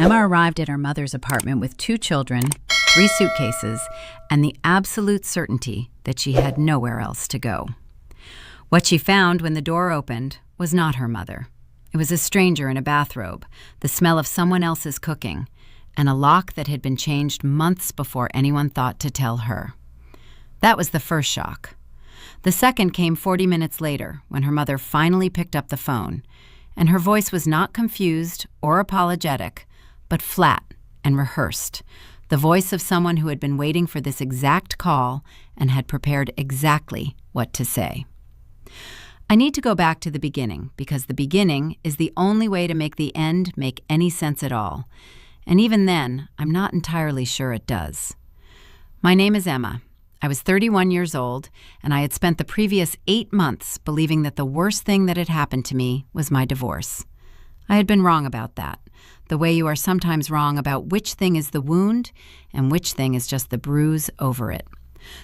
Emma arrived at her mother's apartment with 2 children, 3 suitcases, and the absolute certainty that she had nowhere else to go. What she found when the door opened was not her mother. It was a stranger in a bathrobe, the smell of someone else's cooking, and a lock that had been changed months before anyone thought to tell her. That was the first shock. The second came 40 minutes later, when her mother finally picked up the phone, and her voice was not confused or apologetic, but flat and rehearsed, the voice of someone who had been waiting for this exact call and had prepared exactly what to say. I need to go back to the beginning, because the beginning is the only way to make the end make any sense at all. And even then, I'm not entirely sure it does. My name is Emma. I was 31 years old, and I had spent the previous 8 months believing that the worst thing that had happened to me was my divorce. I had been wrong about that, the way you are sometimes wrong about which thing is the wound and which thing is just the bruise over it.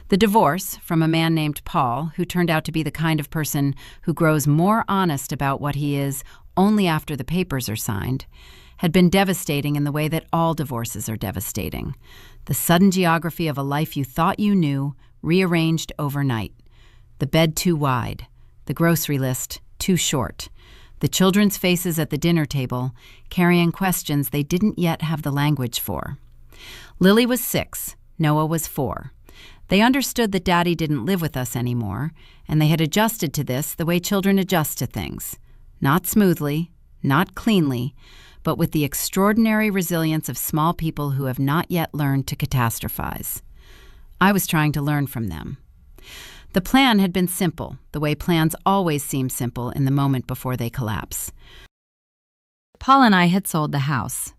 The divorce from a man named Paul, who turned out to be the kind of person who grows more honest about what he is only after the papers are signed, had been devastating in the way that all divorces are devastating. The sudden geography of a life you thought you knew, rearranged overnight. The bed too wide, the grocery list too short, the children's faces at the dinner table carrying questions they didn't yet have the language for. Lily was 6, Noah was 4. They understood that Daddy didn't live with us anymore, and they had adjusted to this the way children adjust to things. Not smoothly, not cleanly, but with the extraordinary resilience of small people who have not yet learned to catastrophize. I was trying to learn from them. The plan had been simple, the way plans always seem simple in the moment before they collapse. Paul and I had sold the house,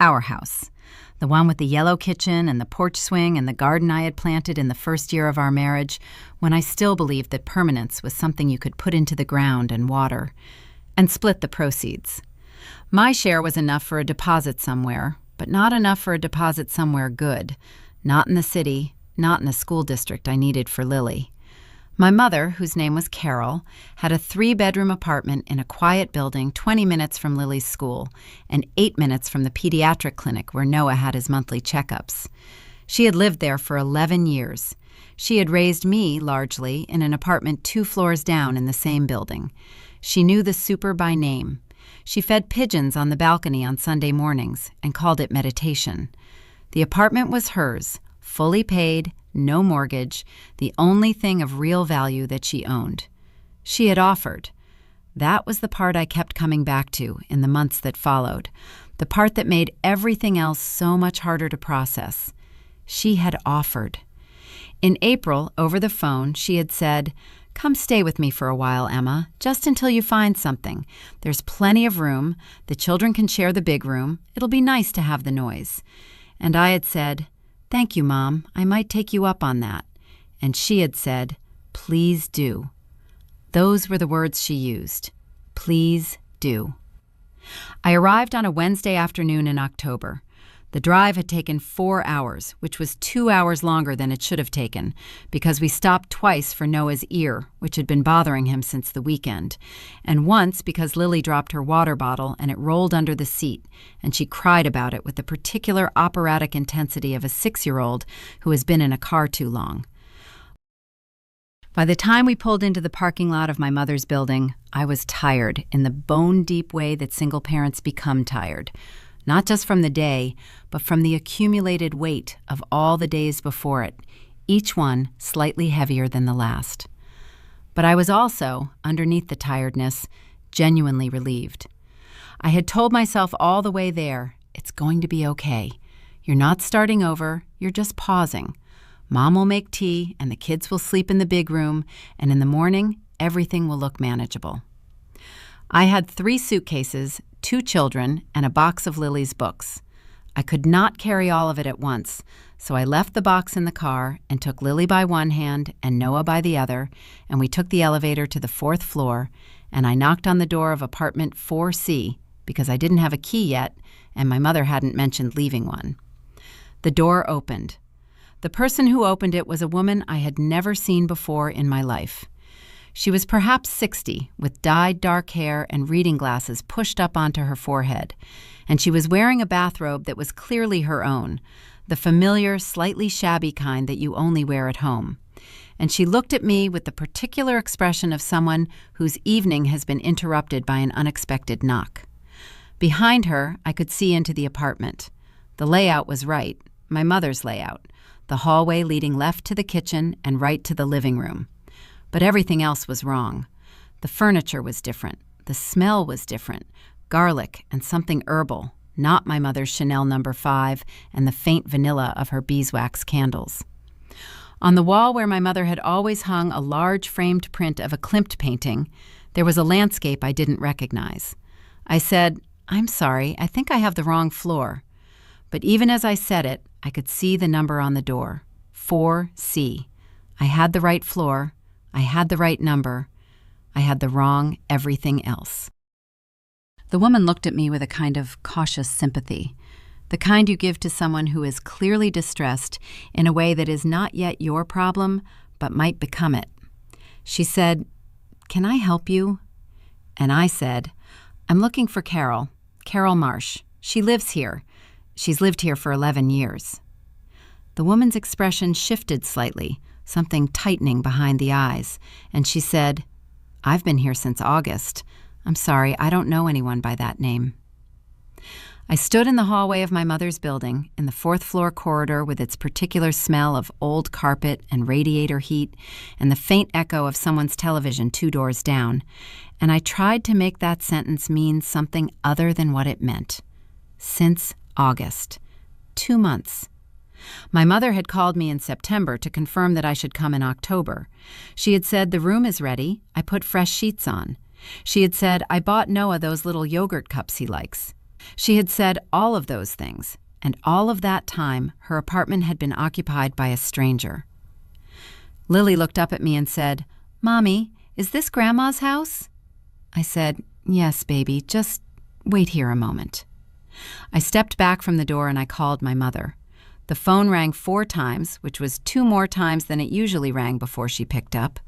our house, the one with the yellow kitchen and the porch swing and the garden I had planted in the first year of our marriage, when I still believed that permanence was something you could put into the ground and water, and split the proceeds. My share was enough for a deposit somewhere, but not enough for a deposit somewhere good, not in the city, not in the school district I needed for Lily. My mother, whose name was Carol, had a 3-bedroom apartment in a quiet building 20 minutes from Lily's school and 8 minutes from the pediatric clinic where Noah had his monthly checkups. She had lived there for 11 years. She had raised me, largely, in an apartment 2 floors down in the same building. She knew the super by name. She fed pigeons on the balcony on Sunday mornings and called it meditation. The apartment was hers, fully paid, no mortgage, the only thing of real value that she owned. She had offered. That was the part I kept coming back to in the months that followed, the part that made everything else so much harder to process. She had offered. In April, over the phone, she had said, "Come stay with me for a while, Emma, just until you find something. There's plenty of room. The children can share the big room. It'll be nice to have the noise." And I had said, "Thank you, Mom. I might take you up on that." And she had said, "Please do." Those were the words she used. Please do. I arrived on a Wednesday afternoon in October. The drive had taken 4 hours, which was 2 hours longer than it should have taken, because we stopped twice for Noah's ear, which had been bothering him since the weekend, and once because Lily dropped her water bottle and it rolled under the seat, and she cried about it with the particular operatic intensity of a 6-year-old who has been in a car too long. By the time we pulled into the parking lot of my mother's building, I was tired in the bone-deep way that single parents become tired. Not just from the day, but from the accumulated weight of all the days before it, each one slightly heavier than the last. But I was also, underneath the tiredness, genuinely relieved. I had told myself all the way there, it's going to be okay. You're not starting over, you're just pausing. Mom will make tea, and the kids will sleep in the big room, and in the morning, everything will look manageable. I had 3 suitcases, 2 children, and a box of Lily's books. I could not carry all of it at once, so I left the box in the car and took Lily by one hand and Noah by the other, and we took the elevator to the 4th floor, and I knocked on the door of apartment 4C because I didn't have a key yet, and my mother hadn't mentioned leaving one. The door opened. The person who opened it was a woman I had never seen before in my life. She was perhaps 60, with dyed dark hair and reading glasses pushed up onto her forehead, and she was wearing a bathrobe that was clearly her own, the familiar, slightly shabby kind that you only wear at home. And she looked at me with the particular expression of someone whose evening has been interrupted by an unexpected knock. Behind her, I could see into the apartment. The layout was right, my mother's layout, the hallway leading left to the kitchen and right to the living room. But everything else was wrong. The furniture was different. The smell was different. Garlic and something herbal, not my mother's Chanel No. 5 and the faint vanilla of her beeswax candles. On the wall where my mother had always hung a large framed print of a Klimt painting, there was a landscape I didn't recognize. I said, "I'm sorry, I think I have the wrong floor." But even as I said it, I could see the number on the door, 4C. I had the right floor. I had the right number. I had the wrong everything else. The woman looked at me with a kind of cautious sympathy, the kind you give to someone who is clearly distressed in a way that is not yet your problem, but might become it. She said, "Can I help you?" And I said, "I'm looking for Carol Marsh. She lives here. She's lived here for 11 years. The woman's expression shifted slightly, something tightening behind the eyes, and she said, "I've been here since August. I'm sorry, I don't know anyone by that name." I stood in the hallway of my mother's building, in the fourth-floor corridor with its particular smell of old carpet and radiator heat and the faint echo of someone's television 2 doors down, and I tried to make that sentence mean something other than what it meant. Since August. 2 months. My mother had called me in September to confirm that I should come in October. She had said, "The room is ready. I put fresh sheets on." She had said, "I bought Noah those little yogurt cups he likes." She had said all of those things, and all of that time her apartment had been occupied by a stranger. Lily looked up at me and said, "Mommy, is this Grandma's house?" I said, "Yes, baby, just wait here a moment." I stepped back from the door and I called my mother. The phone rang 4 times, which was 2 more times than it usually rang before she picked up,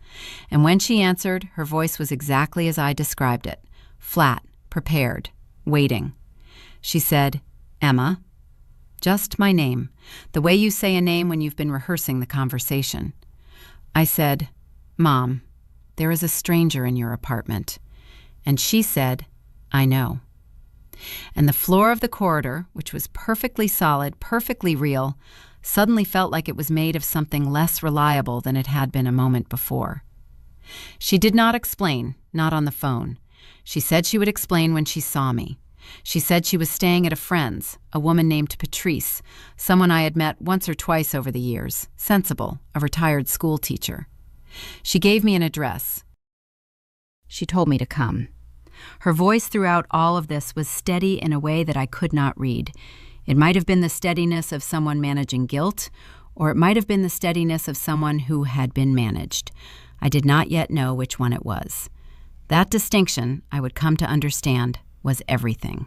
and when she answered, her voice was exactly as I described it, flat, prepared, waiting. She said, "Emma." Just my name, the way you say a name when you've been rehearsing the conversation. I said, "Mom, there is a stranger in your apartment." And she said, "I know." And the floor of the corridor, which was perfectly solid, perfectly real, suddenly felt like it was made of something less reliable than it had been a moment before. She did not explain, not on the phone. She said she would explain when she saw me. She said she was staying at a friend's, a woman named Patrice, someone I had met once or twice over the years, sensible, a retired school teacher. She gave me an address. She told me to come. Her voice throughout all of this was steady in a way that I could not read. It might have been the steadiness of someone managing guilt, or it might have been the steadiness of someone who had been managed. I did not yet know which one it was. That distinction, I would come to understand, was everything.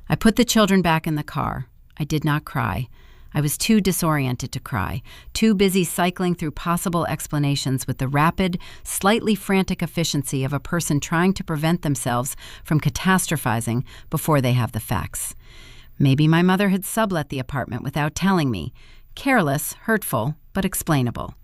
I put the children back in the car. I did not cry. I was too disoriented to cry, too busy cycling through possible explanations with the rapid, slightly frantic efficiency of a person trying to prevent themselves from catastrophizing before they have the facts. Maybe my mother had sublet the apartment without telling me. Careless, hurtful, but explainable.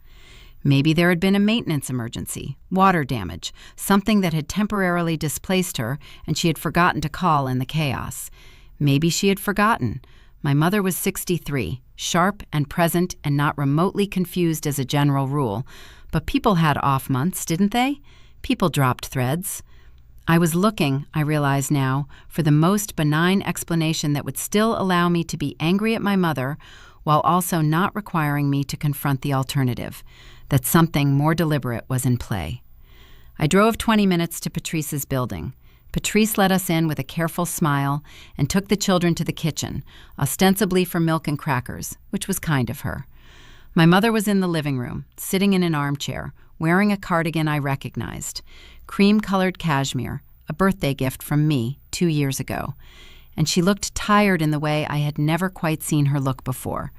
Maybe there had been a maintenance emergency, water damage, something that had temporarily displaced her and she had forgotten to call in the chaos. Maybe she had forgotten. My mother was 63, sharp and present and not remotely confused as a general rule. But people had off months, didn't they? People dropped threads. I was looking, I realize now, for the most benign explanation that would still allow me to be angry at my mother while also not requiring me to confront the alternative, that something more deliberate was in play. I drove 20 minutes to Patrice's building. Patrice let us in with a careful smile and took the children to the kitchen, ostensibly for milk and crackers, which was kind of her. My mother was in the living room, sitting in an armchair, wearing a cardigan I recognized, cream-colored cashmere, a birthday gift from me 2 years ago, and she looked tired in the way I had never quite seen her look before.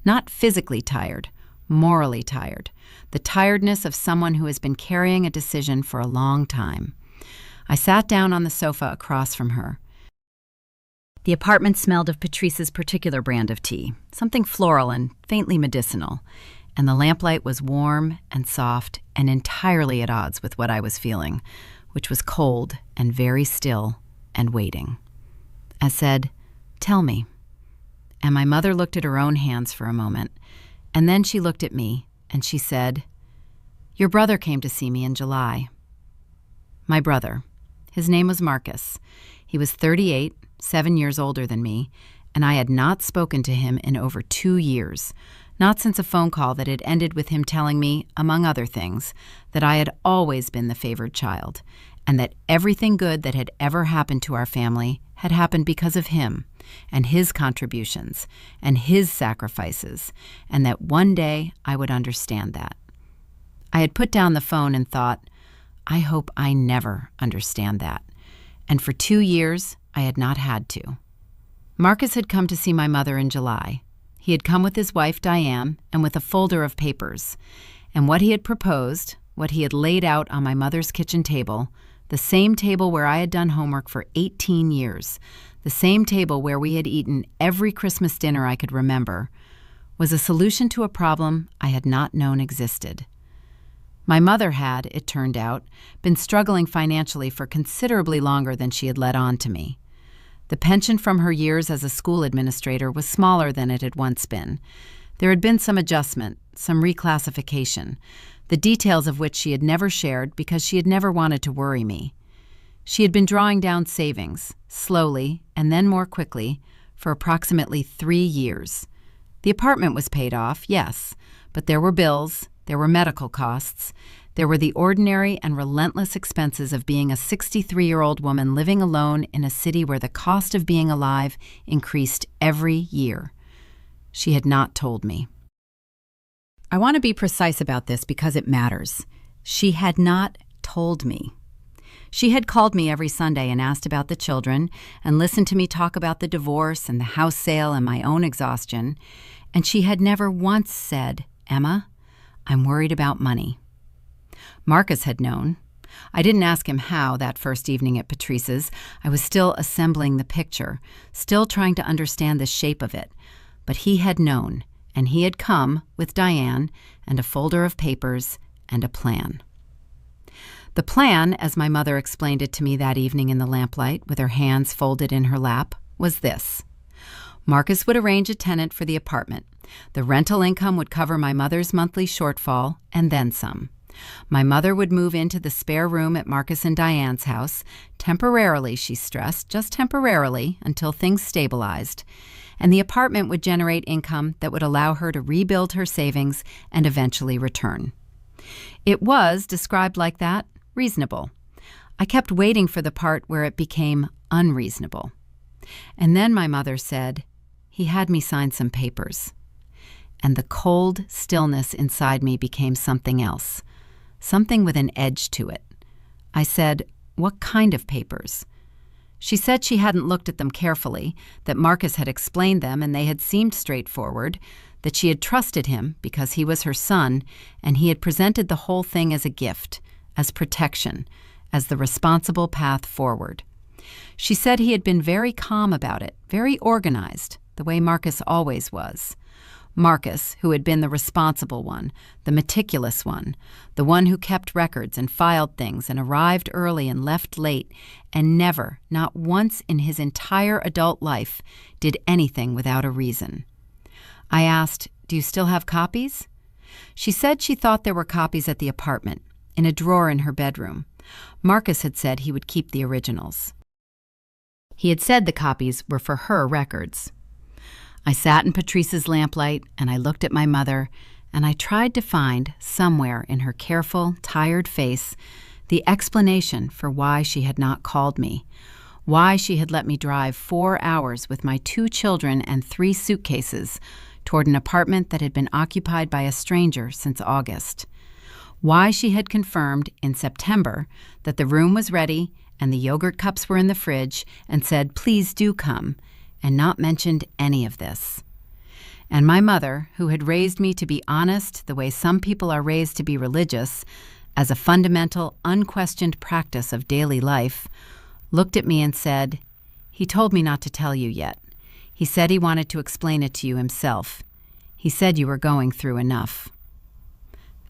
Not physically tired, morally tired, the tiredness of someone who has been carrying a decision for a long time. I sat down on the sofa across from her. The apartment smelled of Patrice's particular brand of tea, something floral and faintly medicinal, and the lamplight was warm and soft and entirely at odds with what I was feeling, which was cold and very still and waiting. I said, "Tell me." And my mother looked at her own hands for a moment, and then she looked at me and she said, "Your brother came to see me in July." My brother. His name was Marcus. He was 38, 7 years older than me, and I had not spoken to him in over 2 years, not since a phone call that had ended with him telling me, among other things, that I had always been the favored child, and that everything good that had ever happened to our family had happened because of him, and his contributions, and his sacrifices, and that one day I would understand that. I had put down the phone and thought, I hope I never understand that. And for 2 years, I had not had to. Marcus had come to see my mother in July. He had come with his wife, Diane, and with a folder of papers. And what he had proposed, what he had laid out on my mother's kitchen table, the same table where I had done homework for 18 years, the same table where we had eaten every Christmas dinner I could remember, was a solution to a problem I had not known existed. My mother had, it turned out, been struggling financially for considerably longer than she had let on to me. The pension from her years as a school administrator was smaller than it had once been. There had been some adjustment, some reclassification, the details of which she had never shared because she had never wanted to worry me. She had been drawing down savings, slowly and then more quickly, for approximately 3 years. The apartment was paid off, yes, but there were bills, there were medical costs, there were the ordinary and relentless expenses of being a 63-year-old woman living alone in a city where the cost of being alive increased every year. She had not told me. I want to be precise about this because it matters. She had not told me. She had called me every Sunday and asked about the children and listened to me talk about the divorce and the house sale and my own exhaustion, and she had never once said, "Emma, I'm worried about money." Marcus had known. I didn't ask him how that first evening at Patrice's. I was still assembling the picture, still trying to understand the shape of it. But he had known, and he had come with Diane and a folder of papers and a plan. The plan, as my mother explained it to me that evening in the lamplight with her hands folded in her lap, was this. Marcus would arrange a tenant for the apartment. The rental income would cover my mother's monthly shortfall and then some. My mother would move into the spare room at Marcus and Diane's house, temporarily, she stressed, just temporarily, until things stabilized, and the apartment would generate income that would allow her to rebuild her savings and eventually return. It was, described like that, reasonable. I kept waiting for the part where it became unreasonable. And then my mother said, "He had me sign some papers." And the cold stillness inside me became something else, something with an edge to it. I said, "What kind of papers?" She said she hadn't looked at them carefully, that Marcus had explained them and they had seemed straightforward, that she had trusted him because he was her son, and he had presented the whole thing as a gift, as protection, as the responsible path forward. She said he had been very calm about it, very organized, the way Marcus always was. Marcus, who had been the responsible one, the meticulous one, the one who kept records and filed things and arrived early and left late, and never, not once in his entire adult life, did anything without a reason. I asked, "Do you still have copies?" She said she thought there were copies at the apartment, in a drawer in her bedroom. Marcus had said he would keep the originals. He had said the copies were for her records. I sat in Patrice's lamplight, and I looked at my mother, and I tried to find, somewhere in her careful, tired face, the explanation for why she had not called me, why she had let me drive 4 hours with my 2 children and 3 suitcases toward an apartment that had been occupied by a stranger since August, why she had confirmed in September that the room was ready and the yogurt cups were in the fridge and said, "Please do come," and not mentioned any of this. And my mother, who had raised me to be honest the way some people are raised to be religious, as a fundamental, unquestioned practice of daily life, looked at me and said, "He told me not to tell you yet. He said he wanted to explain it to you himself. He said you were going through enough."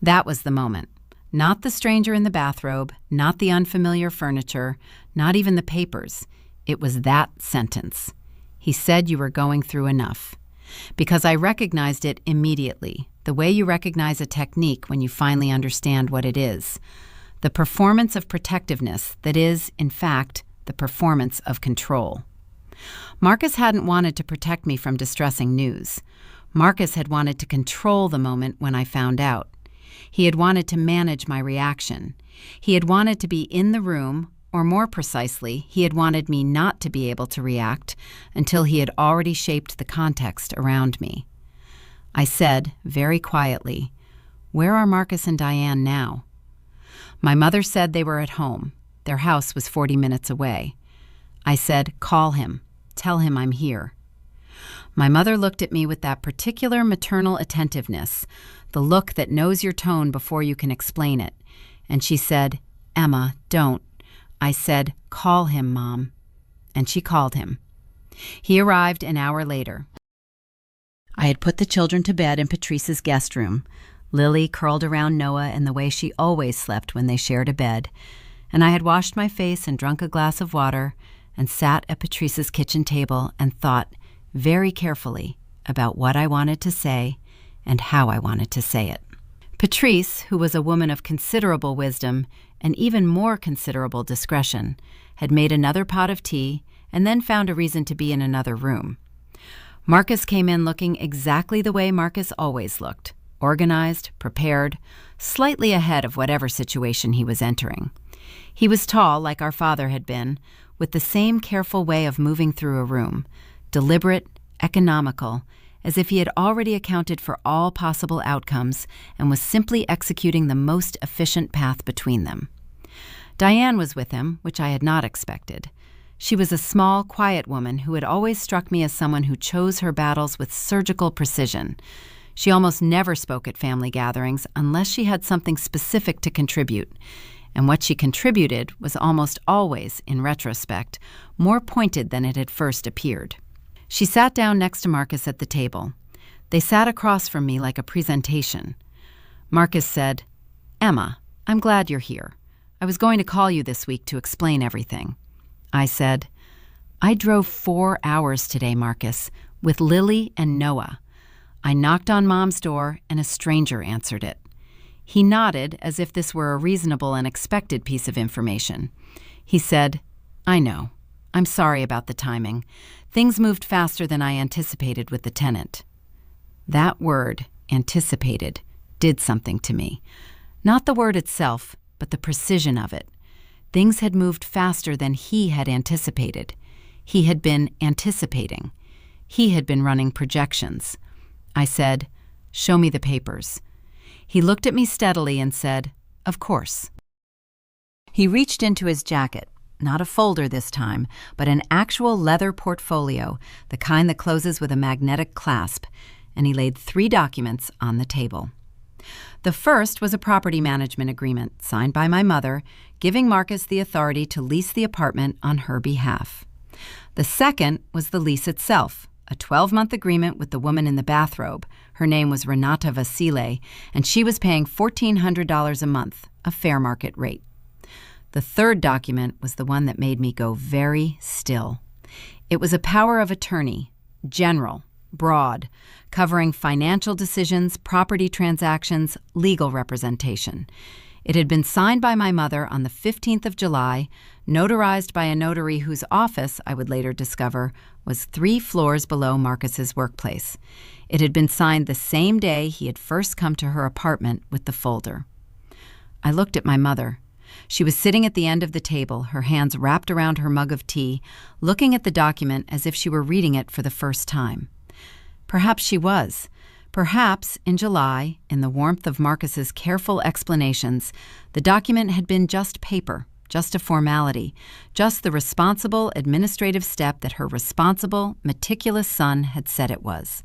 That was the moment. Not the stranger in the bathrobe, not the unfamiliar furniture, not even the papers. It was that sentence. He said you were going through enough. Because I recognized it immediately, the way you recognize a technique when you finally understand what it is. The performance of protectiveness that is, in fact, the performance of control. Marcus hadn't wanted to protect me from distressing news. Marcus had wanted to control the moment when I found out. He had wanted to manage my reaction. He had wanted to be in the room, or more precisely, he had wanted me not to be able to react until he had already shaped the context around me. I said, very quietly, "Where are Marcus and Diane now?" My mother said they were at home. Their house was 40 minutes away. I said, "Call him. Tell him I'm here." My mother looked at me with that particular maternal attentiveness, the look that knows your tone before you can explain it, and she said, "Emma, don't." I said, "Call him, Mom." And she called him. He arrived an hour later. I had put the children to bed in Patrice's guest room. Lily curled around Noah in the way she always slept when they shared a bed, and I had washed my face and drunk a glass of water and sat at Patrice's kitchen table and thought very carefully about what I wanted to say and how I wanted to say it. Patrice, who was a woman of considerable wisdom and even more considerable discretion, had made another pot of tea and then found a reason to be in another room. Marcus came in looking exactly the way Marcus always looked, organized, prepared, slightly ahead of whatever situation he was entering. He was tall, like our father had been, with the same careful way of moving through a room, deliberate, economical, as if he had already accounted for all possible outcomes and was simply executing the most efficient path between them. Diane was with him, which I had not expected. She was a small, quiet woman who had always struck me as someone who chose her battles with surgical precision. She almost never spoke at family gatherings unless she had something specific to contribute, and what she contributed was almost always, in retrospect, more pointed than it had first appeared. She sat down next to Marcus at the table. They sat across from me like a presentation. Marcus said, "Emma, I'm glad you're here. I was going to call you this week to explain everything." I said, "I drove 4 hours today, Marcus, with Lily and Noah. I knocked on Mom's door and a stranger answered it." He nodded as if this were a reasonable and expected piece of information. He said, "I know. I'm sorry about the timing. Things moved faster than I anticipated with the tenant." That word, anticipated, did something to me. Not the word itself, but the precision of it. Things had moved faster than he had anticipated. He had been anticipating. He had been running projections. I said, "Show me the papers." He looked at me steadily and said, "Of course." He reached into his jacket, not a folder this time, but an actual leather portfolio, the kind that closes with a magnetic clasp, and he laid 3 documents on the table. The first was a property management agreement signed by my mother, giving Marcus the authority to lease the apartment on her behalf. The second was the lease itself, a 12-month agreement with the woman in the bathrobe. Her name was Renata Vasile, and she was paying $1,400 a month, a fair market rate. The third document was the one that made me go very still. It was a power of attorney, general, broad, covering financial decisions, property transactions, legal representation. It had been signed by my mother on the 15th of July, notarized by a notary whose office, I would later discover, was 3 floors below Marcus's workplace. It had been signed the same day he had first come to her apartment with the folder. I looked at my mother. She was sitting at the end of the table, her hands wrapped around her mug of tea, looking at the document as if she were reading it for the first time. Perhaps she was. Perhaps, in July, in the warmth of Marcus's careful explanations, the document had been just paper, just a formality, just the responsible administrative step that her responsible, meticulous son had said it was.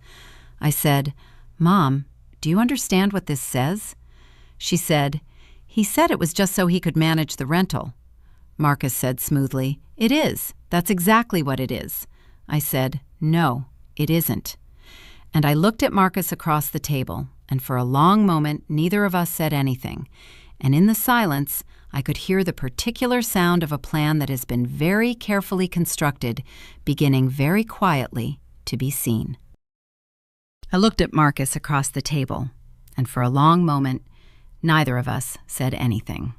I said, "Mom, do you understand what this says?" She said, "He said it was just so he could manage the rental." Marcus said smoothly, "It is. That's exactly what it is." I said, "No, it isn't." And I looked at Marcus across the table, and for a long moment neither of us said anything. And in the silence, I could hear the particular sound of a plan that has been very carefully constructed, beginning very quietly to be seen. I looked at Marcus across the table, and for a long moment, neither of us said anything.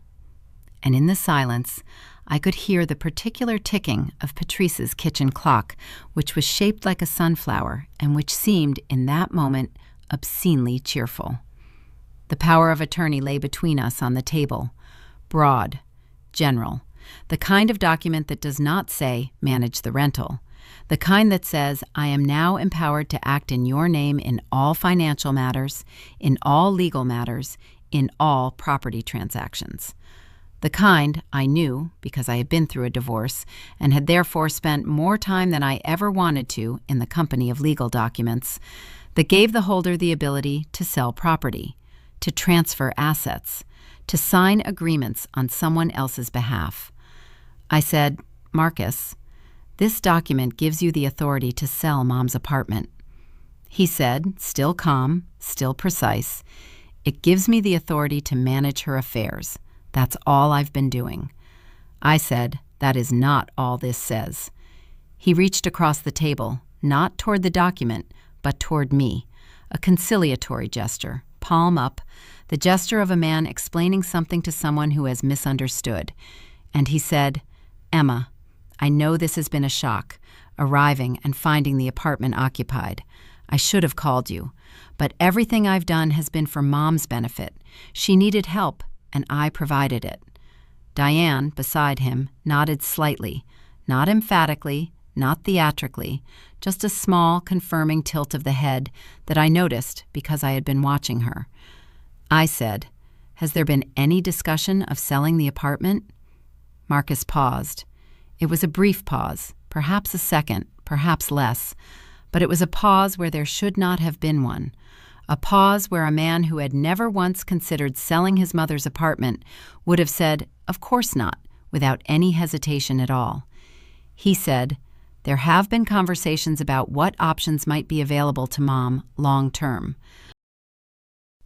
And in the silence, I could hear the particular ticking of Patrice's kitchen clock, which was shaped like a sunflower and which seemed, in that moment, obscenely cheerful. The power of attorney lay between us on the table, broad, general, the kind of document that does not say, "manage the rental," the kind that says, "I am now empowered to act in your name in all financial matters, in all legal matters, in all property transactions." The kind I knew because I had been through a divorce and had therefore spent more time than I ever wanted to in the company of legal documents, that gave the holder the ability to sell property, to transfer assets, to sign agreements on someone else's behalf. I said, "Marcus, this document gives you the authority to sell Mom's apartment." He said, still calm, still precise, "It gives me the authority to manage her affairs. That's all I've been doing." I said, "That is not all this says." He reached across the table, not toward the document, but toward me, a conciliatory gesture, palm up, the gesture of a man explaining something to someone who has misunderstood. And he said, "Emma, I know this has been a shock, arriving and finding the apartment occupied. I should have called you, but everything I've done has been for Mom's benefit. She needed help, and I provided it." Diane, beside him, nodded slightly, not emphatically, not theatrically, just a small, confirming tilt of the head that I noticed because I had been watching her. I said, "Has there been any discussion of selling the apartment?" Marcus paused. It was a brief pause, perhaps a second, perhaps less, but it was a pause where there should not have been one. A pause where a man who had never once considered selling his mother's apartment would have said, "Of course not," without any hesitation at all. He said, "There have been conversations about what options might be available to Mom long term."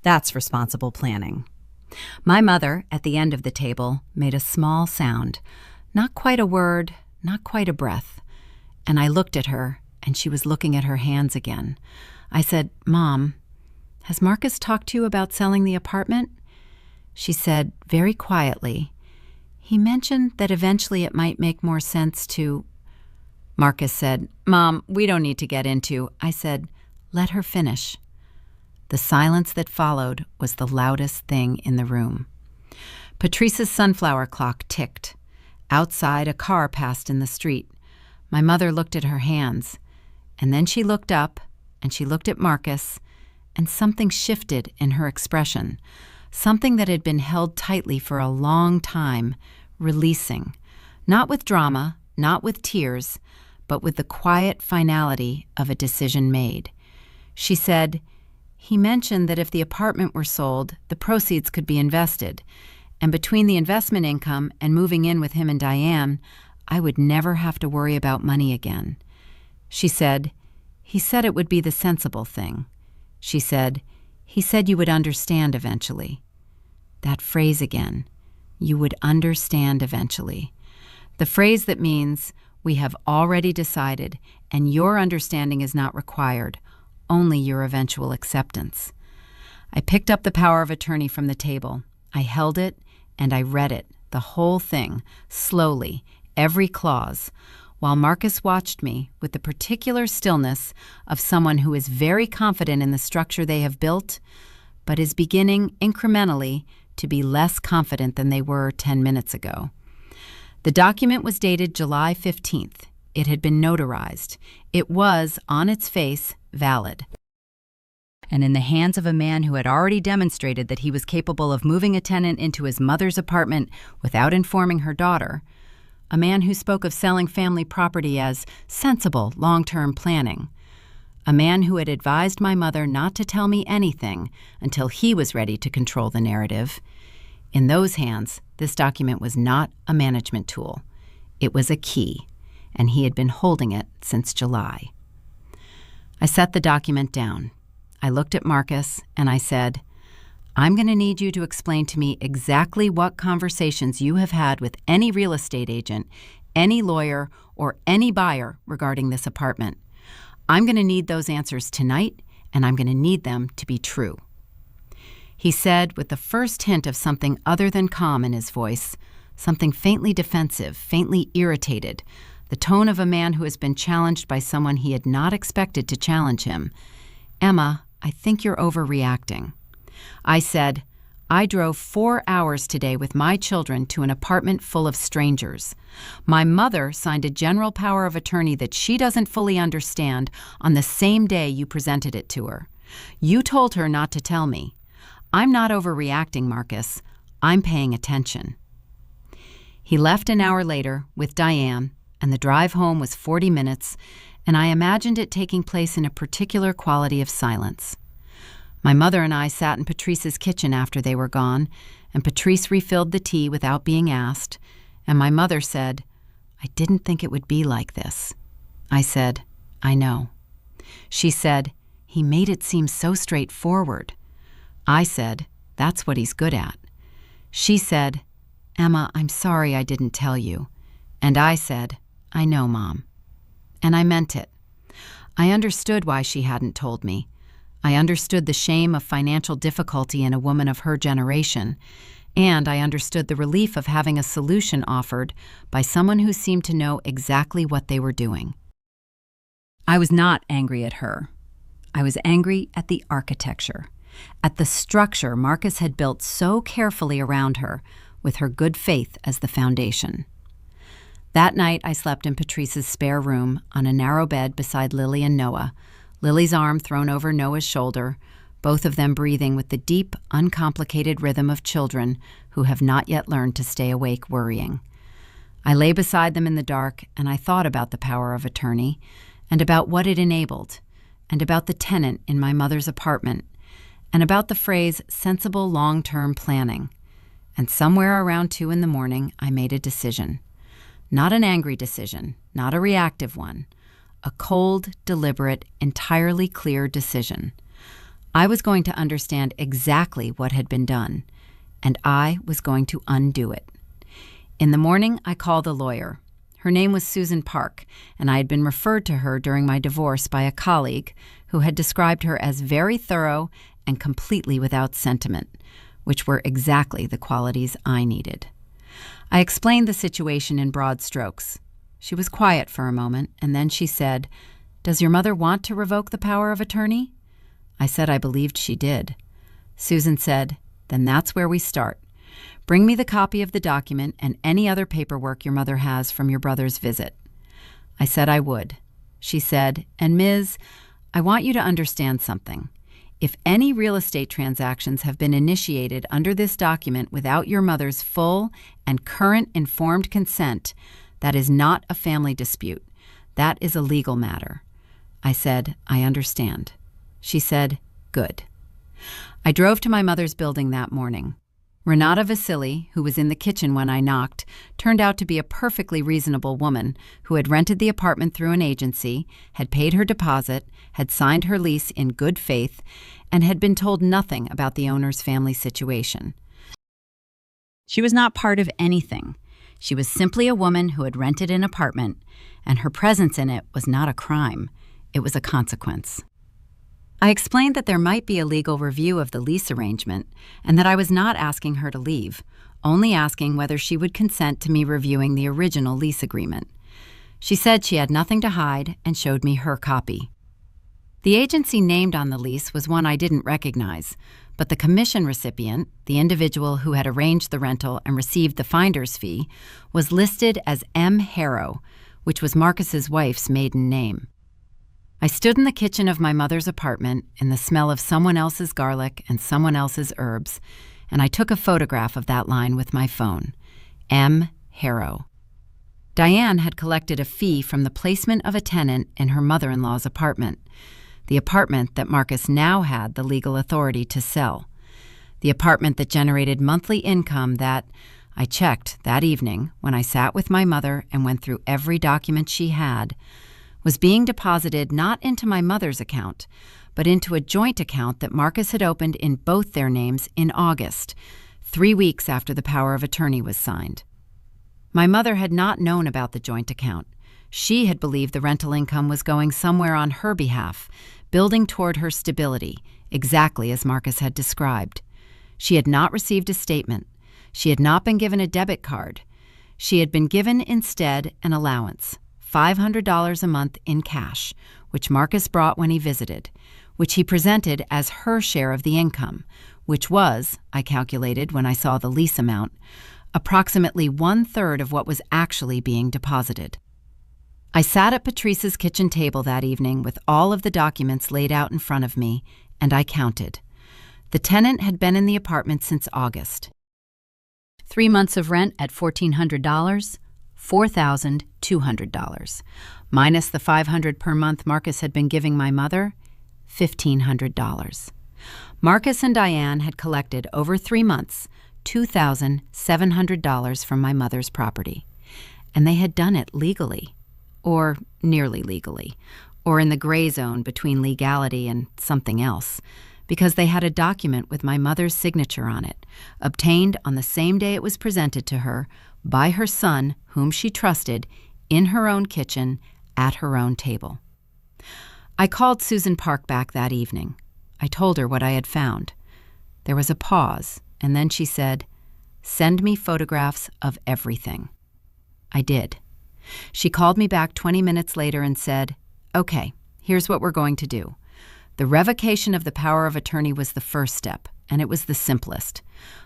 That's responsible planning. My mother, at the end of the table, made a small sound, not quite a word, not quite a breath. And I looked at her, and she was looking at her hands again. I said, "Mom, has Marcus talked to you about selling the apartment?" She said, very quietly, "He mentioned that eventually it might make more sense to—" Marcus said, "Mom, we don't need to get into—" I said, "Let her finish." The silence that followed was the loudest thing in the room. Patrice's sunflower clock ticked. Outside, a car passed in the street. My mother looked at her hands, and then she looked up, and she looked at Marcus, and something shifted in her expression, something that had been held tightly for a long time, releasing, not with drama, not with tears, but with the quiet finality of a decision made. She said, "He mentioned that if the apartment were sold, the proceeds could be invested, and between the investment income and moving in with him and Diane, I would never have to worry about money again." She said, "He said it would be the sensible thing." She said, "He said you would understand eventually." That phrase again, "you would understand eventually." The phrase that means we have already decided and your understanding is not required, only your eventual acceptance. I picked up the power of attorney from the table. I held it and I read it, the whole thing, slowly, every clause, while Marcus watched me with the particular stillness of someone who is very confident in the structure they have built, but is beginning incrementally to be less confident than they were 10 minutes ago. The document was dated July 15th. It had been notarized. It was, on its face, valid. And in the hands of a man who had already demonstrated that he was capable of moving a tenant into his mother's apartment without informing her daughter, a man who spoke of selling family property as sensible long-term planning, a man who had advised my mother not to tell me anything until he was ready to control the narrative. In those hands, this document was not a management tool. It was a key, and he had been holding it since July. I set the document down. I looked at Marcus, and I said, I'm going to need you to explain to me exactly what conversations you have had with any real estate agent, any lawyer, or any buyer regarding this apartment. I'm going to need those answers tonight, and I'm going to need them to be true. He said, with the first hint of something other than calm in his voice, something faintly defensive, faintly irritated, the tone of a man who has been challenged by someone he had not expected to challenge him. Emma, I think you're overreacting. I said, I drove 4 hours today with my children to an apartment full of strangers. My mother signed a general power of attorney that she doesn't fully understand on the same day you presented it to her. You told her not to tell me. I'm not overreacting, Marcus. I'm paying attention. He left an hour later with Diane, and the drive home was 40 minutes, and I imagined it taking place in a particular quality of silence. My mother and I sat in Patrice's kitchen after they were gone, and Patrice refilled the tea without being asked, and my mother said, I didn't think it would be like this. I said, I know. She said, he made it seem so straightforward. I said, that's what he's good at. She said, Emma, I'm sorry I didn't tell you. And I said, I know, Mom. And I meant it. I understood why she hadn't told me. I understood the shame of financial difficulty in a woman of her generation, and I understood the relief of having a solution offered by someone who seemed to know exactly what they were doing. I was not angry at her. I was angry at the architecture, at the structure Marcus had built so carefully around her, with her good faith as the foundation. That night, I slept in Patrice's spare room on a narrow bed beside Lily and Noah, Lily's arm thrown over Noah's shoulder, both of them breathing with the deep, uncomplicated rhythm of children who have not yet learned to stay awake worrying. I lay beside them in the dark, and I thought about the power of attorney, and about what it enabled, and about the tenant in my mother's apartment, and about the phrase sensible long-term planning. And somewhere around 2 a.m, I made a decision. Not an angry decision, not a reactive one. A cold, deliberate, entirely clear decision. I was going to understand exactly what had been done, and I was going to undo it. In the morning, I called a lawyer. Her name was Susan Park, and I had been referred to her during my divorce by a colleague who had described her as very thorough and completely without sentiment, which were exactly the qualities I needed. I explained the situation in broad strokes. She was quiet for a moment, and then she said, Does your mother want to revoke the power of attorney? I said I believed she did. Susan said, Then that's where we start. Bring me the copy of the document and any other paperwork your mother has from your brother's visit. I said I would. She said, And Ms., I want you to understand something. If any real estate transactions have been initiated under this document without your mother's full and current informed consent, that is not a family dispute. That is a legal matter. I said, I understand. She said, Good. I drove to my mother's building that morning. Renata Vasili, who was in the kitchen when I knocked, turned out to be a perfectly reasonable woman who had rented the apartment through an agency, had paid her deposit, had signed her lease in good faith, and had been told nothing about the owner's family situation. She was not part of anything. She was simply a woman who had rented an apartment, and her presence in it was not a crime. It was a consequence. I explained that there might be a legal review of the lease arrangement, and that I was not asking her to leave, only asking whether she would consent to me reviewing the original lease agreement. She said she had nothing to hide and showed me her copy. The agency named on the lease was one I didn't recognize, but the commission recipient, the individual who had arranged the rental and received the finder's fee, was listed as M. Harrow, which was Marcus's wife's maiden name. I stood in the kitchen of my mother's apartment in the smell of someone else's garlic and someone else's herbs, and I took a photograph of that line with my phone. M. Harrow. Diane had collected a fee from the placement of a tenant in her mother-in-law's apartment. the apartment that Marcus now had the legal authority to sell, the apartment that generated monthly income that, I checked that evening when I sat with my mother and went through every document she had, was being deposited not into my mother's account, but into a joint account that Marcus had opened in both their names in August, 3 weeks after the power of attorney was signed. My mother had not known about the joint account. She had believed the rental income was going somewhere on her behalf, building toward her stability, exactly as Marcus had described. She had not received a statement. She had not been given a debit card. She had been given instead an allowance, $500 a month in cash, which Marcus brought when he visited, which he presented as her share of the income, which was, I calculated when I saw the lease amount, approximately 1/3 of what was actually being deposited. I sat at Patrice's kitchen table that evening with all of the documents laid out in front of me, and I counted. The tenant had been in the apartment since August. 3 months of rent at $1,400, $4,200, minus the $500 per month Marcus had been giving my mother, $1,500. Marcus and Diane had collected over 3 months $2,700 from my mother's property, and they had done it legally, or nearly legally, or in the gray zone between legality and something else, because they had a document with my mother's signature on it, obtained on the same day it was presented to her by her son, whom she trusted, in her own kitchen, at her own table. I called Susan Park back that evening. I told her what I had found. There was a pause, and then she said, "Send me photographs of everything." I did. She called me back 20 minutes later and said, "Okay, here's what we're going to do. The revocation of the power of attorney was the first step, and it was the simplest.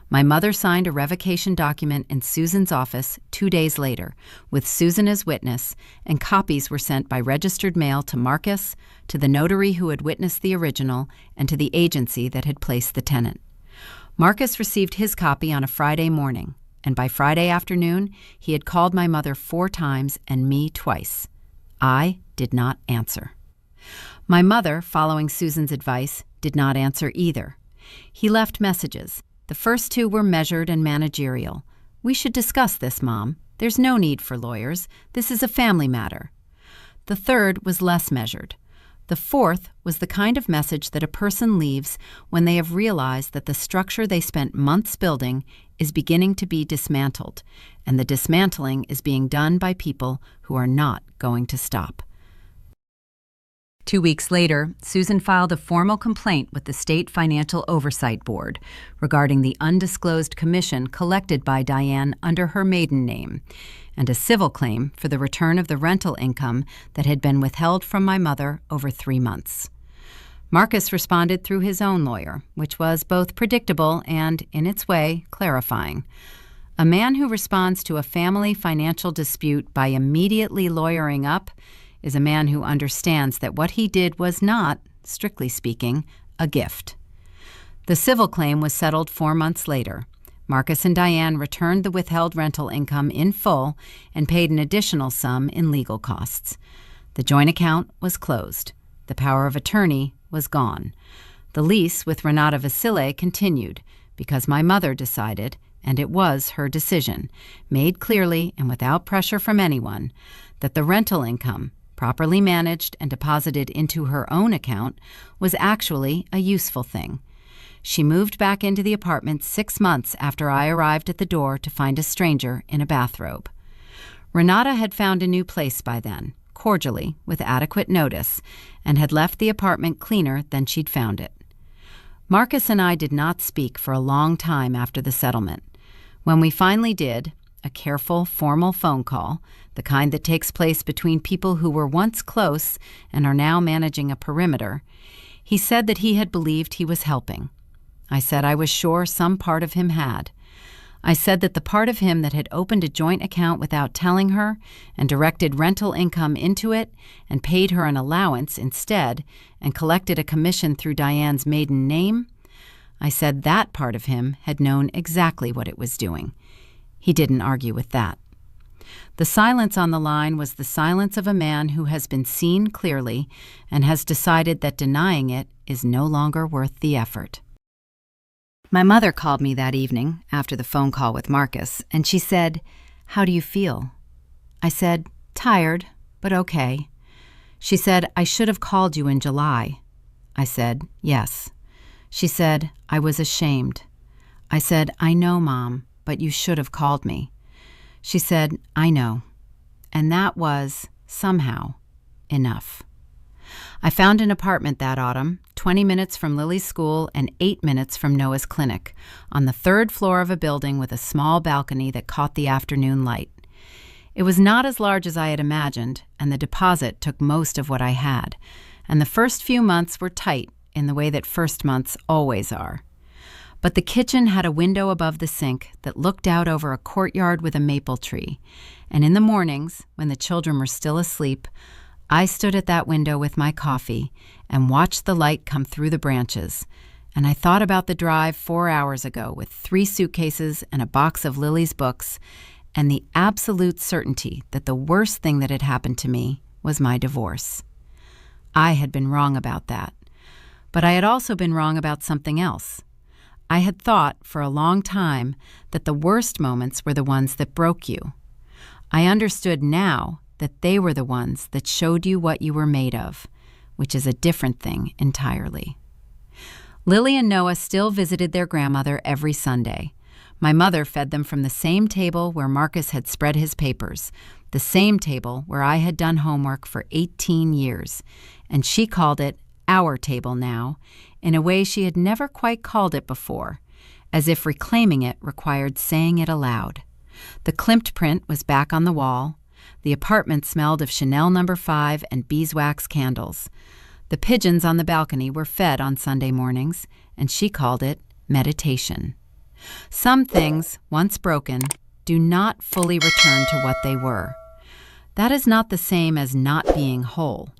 My mother signed a revocation document in Susan's office 2 days later, with Susan as witness, and copies were sent by registered mail to Marcus, to the notary who had witnessed the original, and to the agency that had placed the tenant. Marcus received his copy on a Friday morning, and by Friday afternoon, he had called my mother 4 times and me twice. I did not answer. My mother, following Susan's advice, did not answer either. He left messages. The first 2 were measured and managerial. "We should discuss this, Mom. There's no need for lawyers. This is a family matter." The third was less measured. The fourth was the kind of message that a person leaves when they have realized that the structure they spent months building is beginning to be dismantled, and the dismantling is being done by people who are not going to stop. 2 weeks later, Susan filed a formal complaint with the State Financial Oversight Board regarding the undisclosed commission collected by Diane under her maiden name, and a civil claim for the return of the rental income that had been withheld from my mother over 3 months. Marcus responded through his own lawyer, which was both predictable and, in its way, clarifying. A man who responds to a family financial dispute by immediately lawyering up is a man who understands that what he did was not, strictly speaking, a gift. The civil claim was settled 4 months later. Marcus and Diane returned the withheld rental income in full and paid an additional sum in legal costs. The joint account was closed. The power of attorney was gone. The lease with Renata Vasile continued because my mother decided, and it was her decision, made clearly and without pressure from anyone, that the rental income, properly managed and deposited into her own account, was actually a useful thing. She moved back into the apartment 6 months after I arrived at the door to find a stranger in a bathrobe. Renata had found a new place by then, cordially, with adequate notice, and had left the apartment cleaner than she'd found it. Marcus and I did not speak for a long time after the settlement. When we finally did, a careful, formal phone call, the kind that takes place between people who were once close and are now managing a perimeter, he said that he had believed he was helping. I said I was sure some part of him had. I said that the part of him that had opened a joint account without telling her and directed rental income into it and paid her an allowance instead and collected a commission through Diane's maiden name, I said that part of him had known exactly what it was doing. He didn't argue with that. The silence on the line was the silence of a man who has been seen clearly and has decided that denying it is no longer worth the effort. My mother called me that evening after the phone call with Marcus, and she said, "How do you feel?" I said, "Tired, but okay." She said, "I should have called you in July." I said, "Yes." She said, "I was ashamed." I said, "I know, Mom, but you should have called me." She said, "I know." And that was, somehow, enough. I found an apartment that autumn, 20 minutes from Lily's school and 8 minutes from Noah's clinic, on the 3rd floor of a building with a small balcony that caught the afternoon light. It was not as large as I had imagined, and the deposit took most of what I had, and the first few months were tight in the way that first months always are. But the kitchen had a window above the sink that looked out over a courtyard with a maple tree, and in the mornings, when the children were still asleep, I stood at that window with my coffee and watched the light come through the branches, and I thought about the drive 4 hours ago with 3 suitcases and a box of Lily's books, and the absolute certainty that the worst thing that had happened to me was my divorce. I had been wrong about that, but I had also been wrong about something else. I had thought for a long time that the worst moments were the ones that broke you. I understood now that they were the ones that showed you what you were made of, which is a different thing entirely. Lily and Noah still visited their grandmother every Sunday. My mother fed them from the same table where Marcus had spread his papers, the same table where I had done homework for 18 years, and she called it our table now, in a way she had never quite called it before, as if reclaiming it required saying it aloud. The Klimt print was back on the wall. The apartment smelled of Chanel No. 5 and beeswax candles. The pigeons on the balcony were fed on Sunday mornings, and she called it meditation. Some things, once broken, do not fully return to what they were. That is not the same as not being whole.